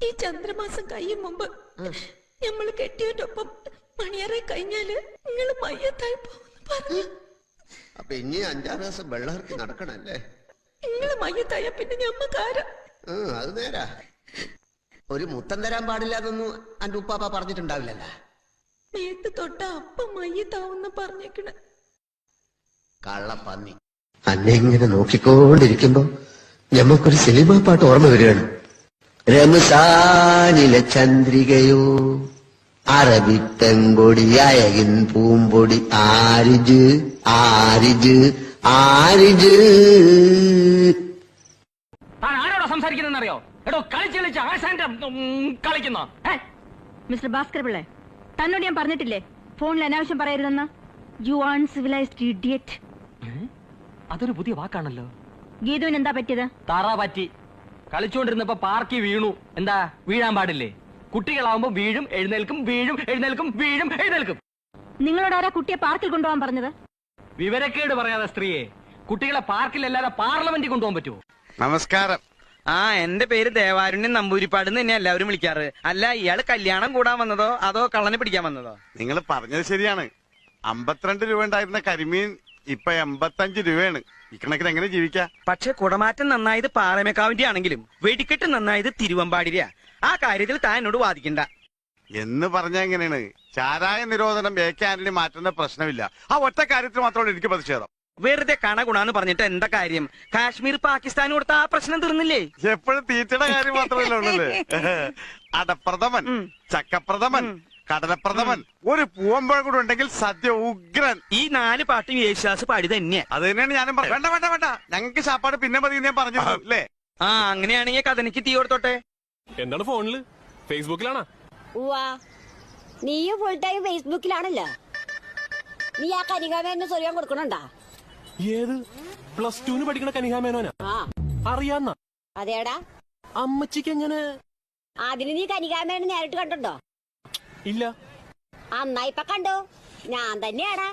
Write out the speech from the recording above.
ഈ ചന്ദ്രമാസം കഴിയും മുമ്പ് നമ്മള് കെട്ടിയതിനൊപ്പം മണിയറെ കഴിഞ്ഞാല് നിങ്ങള് മയ്യത്തായി പോകുന്നു പറഞ്ഞു. അപ്പൊ ഇനി 5-6 ദിവസം വെള്ളമിറക്കി നടക്കണല്ലേ? നിങ്ങള് മയ്യത്തായ പിന്നെ ഞമ്മക്കാര. അത് നേരാ. ഒരു മുത്തം തരാൻ പാടില്ല എന്നൊന്നും എന്റെ ഉപ്പാപ്പ പറഞ്ഞിട്ടുണ്ടാവില്ലല്ലോ. മേത്ത് തൊട്ട അപ്പം മയ്യത്താവുന്ന പറഞ്ഞേക്കണ കള്ളപ്പന്നി. അന്നെ ഇങ്ങനെ നോക്കിക്കൊണ്ടിരിക്കുമ്പോ ഞമ്മക്കൊരു സിനിമാ പാട്ട് ഓർമ്മ വരികയാണ്. രമസാനിലെ ചന്ദ്രികയോ അറബിപ്പെങ്കൊടി അയകിൻ പൂമ്പൊടി ആരിജ് ആരിജ് ആരിജ്. ആരോടാ സംസാരിക്കുന്നറിയോ? എടോ കളിച്ച് കളിച്ച് ആശാന്റെ കളിക്കുന്നോ? മിസ്റ്റർ ഭാസ്കർ പിള്ളേ, തന്നോട് ഞാൻ പറഞ്ഞിട്ടില്ലേ ഫോണിൽ അനാവശ്യം പറയരുതെന്ന്? You uncivilised idiot. അതൊരു പുതിയ വാക്കാണല്ലോ. ഗീതുവിന് എന്താ പറ്റിയത്? താറ പറ്റി. കളിച്ചോണ്ടിരുന്നപ്പോ പാർക്കി വീണു. എന്താ വീഴാൻ പാടില്ലേ? കുട്ടികളാവുമ്പോ വീഴും എഴുന്നേൽക്കും, വീഴും എഴുന്നേൽക്കും, വീഴും എഴുന്നേൽക്കും. നിങ്ങളോട് ആരാ കുട്ടിയെ പാർക്കിൽ കൊണ്ടുപോകാൻ പറഞ്ഞത്? വിവരക്കേട് പറയാതെ സ്ത്രീയെ. കുട്ടികളെ പാർക്കിലല്ലാതെ പാർലമെന്റിൽ കൊണ്ടുപോകാൻ പറ്റുമോ? നമസ്കാരം. എന്റെ പേര് ദേവാരുണ്യൻ നമ്പൂരിപ്പാട് തന്നെ എല്ലാവരും വിളിക്കാറ്. അല്ല, ഇയാള് കല്യാണം കൂടാൻ വന്നതോ അതോ കള്ളനെ പിടിക്കാൻ വന്നതോ? നിങ്ങൾ പറഞ്ഞത് ശരിയാണ്. 52 രൂപ ഉണ്ടായിരുന്ന കരിമീൻ ഇപ്പൊ 85 രൂപയാണ്. ഇക്കണക്കിന് എങ്ങനെ ജീവിക്കാ? പക്ഷെ കുടമാറ്റം നന്നായത് പാറമേക്കാവിന്റെ ആണെങ്കിലും വെടിക്കെട്ട് നന്നായത് തിരുവമ്പാടിര. ആ കാര്യത്തിൽ താൻ എന്നോട് വാദിക്കണ്ട എന്ന് പറഞ്ഞ എങ്ങനെയാണ്? ചാരായ നിരോധനം ആന്റണി മാറ്റുന്ന പ്രശ്നമില്ല. ആ ഒറ്റ കാര്യത്തിൽ മാത്രമാണ് എനിക്ക് പ്രതിഷേധം. വെറുതെ കണ ഗുണാന്ന് പറഞ്ഞിട്ട് എന്താ കാര്യം? കാശ്മീർ പാകിസ്ഥാൻ കൊടുത്ത ആ പ്രശ്നം തീർന്നില്ലേ? എപ്പോഴും തീറ്റയുടെ കാര്യം മാത്രമല്ല ഉള്ളല്ലേ. അടപ്രഥമൻ, ചക്കപ്രഥമൻ, കടലപ്രഥമൻ, ഒരു പൂവമ്പഴം കൂടെ ഉണ്ടെങ്കിൽ സദ്യ ഉഗ്രൻ. ഈ 4 പാട്ടും യേശുദാസ് പാടി തന്നെ. അത് തന്നെയാണ് ഞാനും വേണ്ട വേണ്ട വേണ്ട, ഞങ്ങൾക്ക് ശാപ്പാട് പിന്നെ മതി ഞാൻ പറഞ്ഞു അല്ലേ. അങ്ങനെയാണെങ്കിൽ കഥനിക്ക് തീ കൊടുത്തോട്ടെ. എന്താണ് ഫോണില്? ഫേസ്ബുക്കിലാണോ? നീയും ഫുൾ ടൈം ഫേസ്ബുക്കിലാണല്ലോ. നീ ആ കനികാമേനെ സ്വയം കൊടുക്കണണ്ടാ? ഏത് +2 പഠിക്കണ കനികാമേനോനാ? അറിയാന്ന? അതേടാ. അമ്മച്ചിക്ക് എങ്ങനെ? അതിന് നീ കനികാമേനെ നേരിട്ട് കണ്ടുണ്ടോ? ഇല്ല. അന്നാ ഇപ്പൊ കണ്ടു. ഞാൻ തന്നെയാടാ.